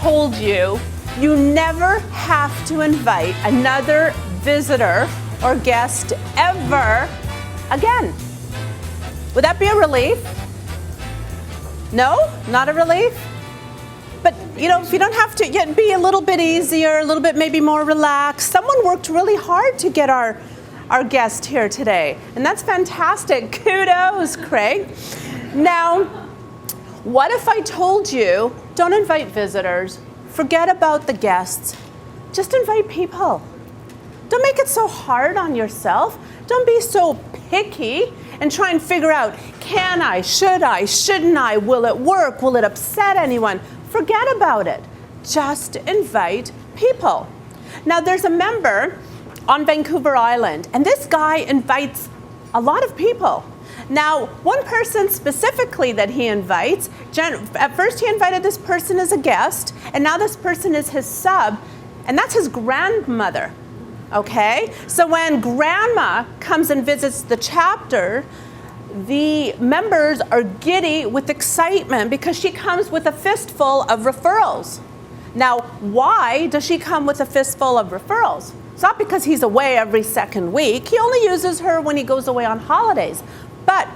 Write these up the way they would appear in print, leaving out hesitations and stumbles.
told you you never have to invite another visitor or guest ever again? Would that be a relief? No? Not a relief? But, you know, if you don't have to, yet be a little bit easier, a little bit maybe more relaxed. Someone worked really hard to get our guest here today, and that's fantastic. Kudos, Craig. Now, what if I told you, don't invite visitors, forget about the guests, just invite people. Don't make it so hard on yourself. Don't be so picky and try and figure out, can I, should I, shouldn't I, will it work, will it upset anyone? Forget about it. Just invite people. Now there's a member on Vancouver Island, and this guy invites a lot of people. Now, one person specifically that he invites, at first he invited this person as a guest, and now this person is his sub, and that's his grandmother. Okay? So when grandma comes and visits the chapter, the members are giddy with excitement because she comes with a fistful of referrals. Now, why does she come with a fistful of referrals? It's not because he's away every second week. He only uses her when he goes away on holidays. But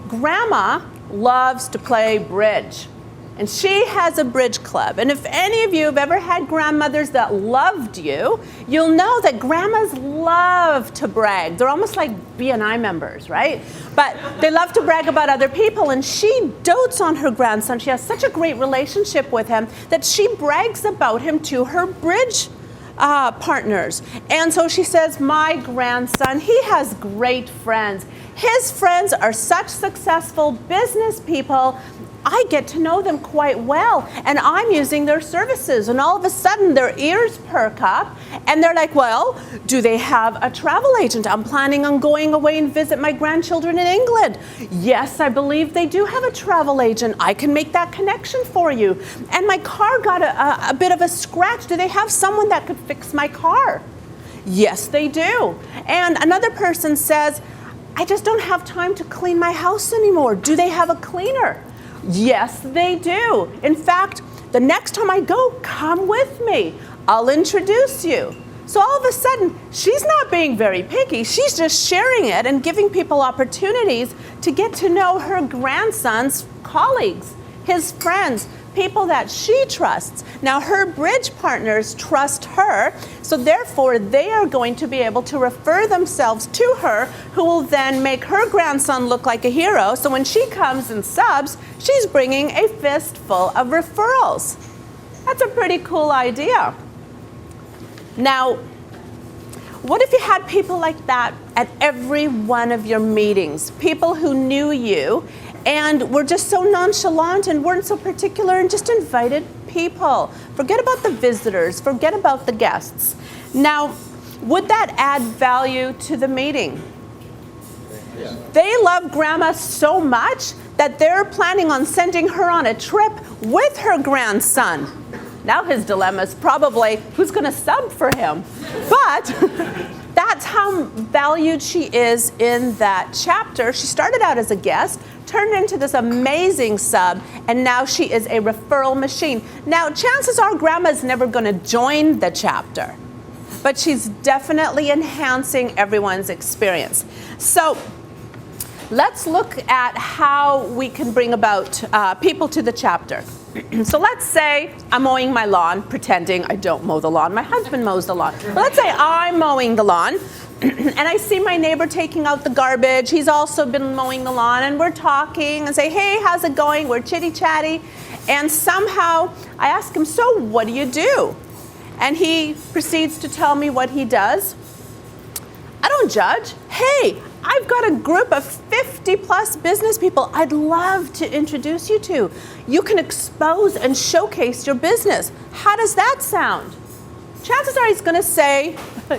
grandma loves to play bridge. And she has a bridge club. And if any of you have ever had grandmothers that loved you, you'll know that grandmas love to brag. They're almost like BNI members, right? But they love to brag about other people, and she dotes on her grandson. She has such a great relationship with him that she brags about him to her bridge partners. And so she says, my grandson, he has great friends. His friends are such successful business people. I get to know them quite well, and I'm using their services, and all of a sudden their ears perk up, and they're like, well, do they have a travel agent? I'm planning on going away and visit my grandchildren in England. Yes, I believe they do have a travel agent. I can make that connection for you. And my car got a bit of a scratch. Do they have someone that could fix my car? Yes, they do. And another person says, I just don't have time to clean my house anymore. Do they have a cleaner? Yes, they do. In fact, the next time I go, come with me. I'll introduce you. So all of a sudden, she's not being very picky. She's just sharing it and giving people opportunities to get to know her grandson's colleagues, his friends, people that she trusts. Now, her bridge partners trust her, so therefore they are going to be able to refer themselves to her, who will then make her grandson look like a hero. So when she comes and subs, she's bringing a fistful of referrals. That's a pretty cool idea. Now, what if you had people like that at every one of your meetings? People who knew you and were just so nonchalant and weren't so particular and just invited people. Forget about the visitors, forget about the guests. Now, would that add value to the meeting? Yeah. They love grandma so much that they're planning on sending her on a trip with her grandson. Now his dilemma is probably, who's gonna sub for him? But that's how valued she is in that chapter. She started out as a guest, turned into this amazing sub, and now she is a referral machine. Now, chances are grandma's never gonna join the chapter, but she's definitely enhancing everyone's experience. So let's look at how we can bring about people to the chapter. So let's say I'm mowing my lawn, pretending I don't mow the lawn. My husband mows the lawn. But let's say I'm mowing the lawn, and I see my neighbor taking out the garbage. He's also been mowing the lawn, and we're talking and say, hey, how's it going? We're chitty-chatty. And somehow I ask him, so what do you do? And he proceeds to tell me what he does. I don't judge. Hey, I've got a group of 50 plus business people I'd love to introduce you to. You can expose and showcase your business. How does that sound? Chances are he's gonna say,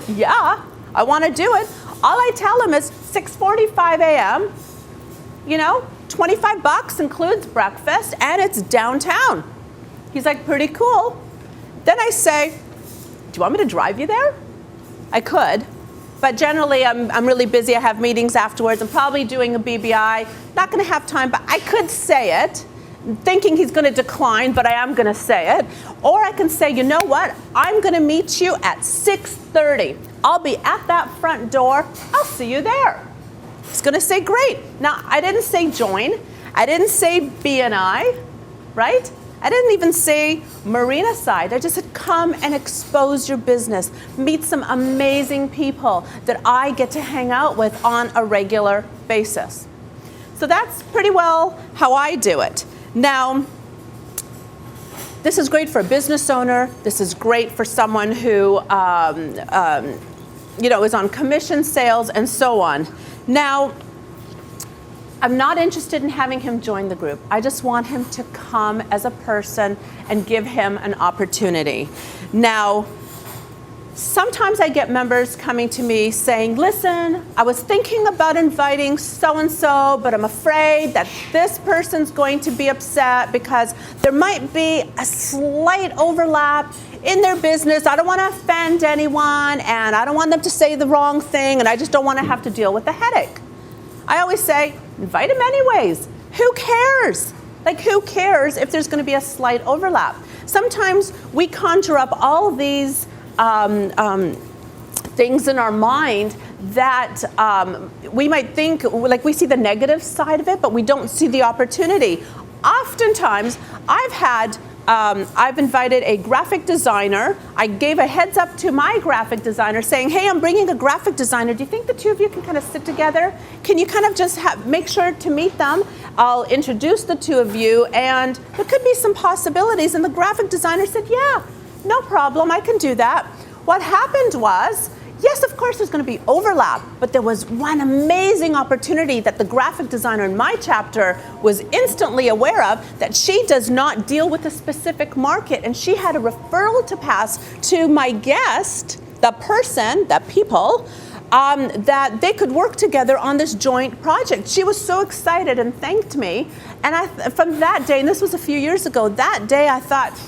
yeah, I wanna do it. All I tell him is 6:45 a.m., 25 bucks includes breakfast, and it's downtown. He's like, pretty cool. Then I say, do you want me to drive you there? I could. But generally, I'm really busy. I have meetings afterwards. I'm probably doing a BBI. Not going to have time, but I could say it. thinking he's going to decline, but I am going to say it. Or I can say, you know what? I'm going to meet you at 6:30. I'll be at that front door. I'll see you there. He's going to say, great. Now, I didn't say join. I didn't say BNI, right? I didn't even say Marinaside. I just said, come and expose your business. Meet some amazing people that I get to hang out with on a regular basis. So that's pretty well how I do it. Now, this is great for a business owner. This is great for someone who is on commission sales and so on. Now, I'm not interested in having him join the group. I just want him to come as a person and give him an opportunity. Now, sometimes I get members coming to me saying, listen, I was thinking about inviting so-and-so, but I'm afraid that this person's going to be upset because there might be a slight overlap in their business. I don't want to offend anyone, and I don't want them to say the wrong thing, and I just don't want to have to deal with the headache. I always say, invite him anyways. Who cares? Like, who cares if there's going to be a slight overlap? Sometimes we conjure up all these things in our mind that we might think, like we see the negative side of it, but we don't see the opportunity. Oftentimes, I've invited a graphic designer. I gave a heads up to my graphic designer saying, hey, I'm bringing a graphic designer. Do you think the two of you can kind of sit together? Can you kind of just make sure to meet them? I'll introduce the two of you, and there could be some possibilities. And the graphic designer said, yeah, no problem, I can do that. What happened was, yes, of course there's going to be overlap, but there was one amazing opportunity that the graphic designer in my chapter was instantly aware of, that she does not deal with a specific market, and she had a referral to pass to my guest, the people, that they could work together on this joint project. She was so excited and thanked me, and from that day, and this was a few years ago, that day I thought,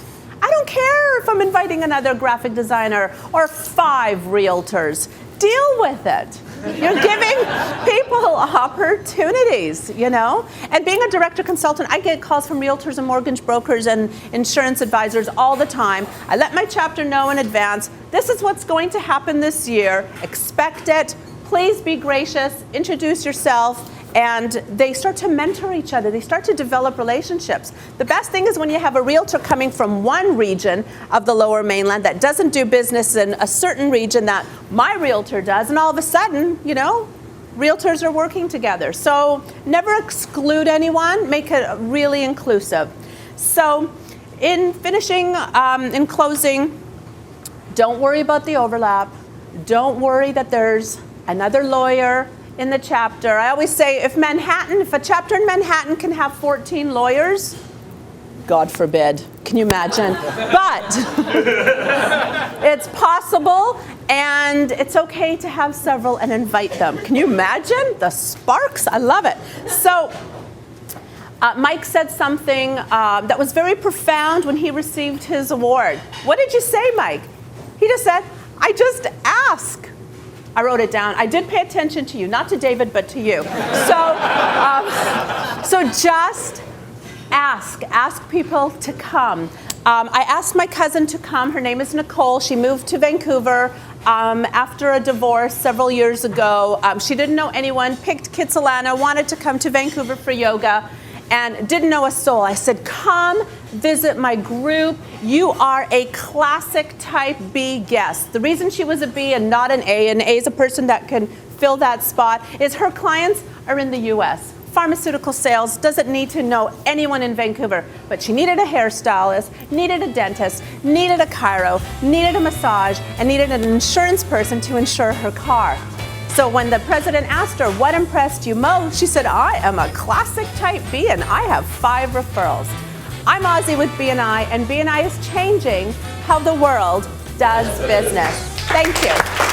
I don't care if I'm inviting another graphic designer or 5 realtors. Deal with it. You're giving people opportunities, And being a director consultant, I get calls from realtors and mortgage brokers and insurance advisors all the time. I let my chapter know in advance, this is what's going to happen this year. Expect it. Please be gracious. Introduce yourself. And they start to mentor each other. They start to develop relationships. The best thing is when you have a realtor coming from one region of the Lower Mainland that doesn't do business in a certain region that my realtor does, and all of a sudden, realtors are working together. So never exclude anyone. Make it really inclusive. So in finishing, in closing, don't worry about the overlap. Don't worry that there's another lawyer in the chapter. I always say, if a chapter in Manhattan can have 14 lawyers, God forbid, can you imagine? But it's possible, and it's okay to have several and invite them. Can you imagine the sparks? I love it. So Mike said something that was very profound when he received his award. What did you say, Mike? He just said, I just ask. I wrote it down. I did pay attention to you, not to David, but to you. So just ask people to come. I asked my cousin to come. Her name is Nicole. She moved to Vancouver after a divorce several years ago. She didn't know anyone, picked Kitsilano, wanted to come to Vancouver for yoga, and didn't know a soul. I said, come visit my group. You are a classic type B guest. The reason she was a B and not an A is a person that can fill that spot, is her clients are in the US. Pharmaceutical sales, doesn't need to know anyone in Vancouver, but she needed a hairstylist, needed a dentist, needed a chiro, needed a massage, and needed an insurance person to insure her car. So when the president asked her, what impressed you most? She said, I am a classic type B and I have 5 referrals. I'm Ozzie with BNI, and BNI is changing how the world does business. Thank you.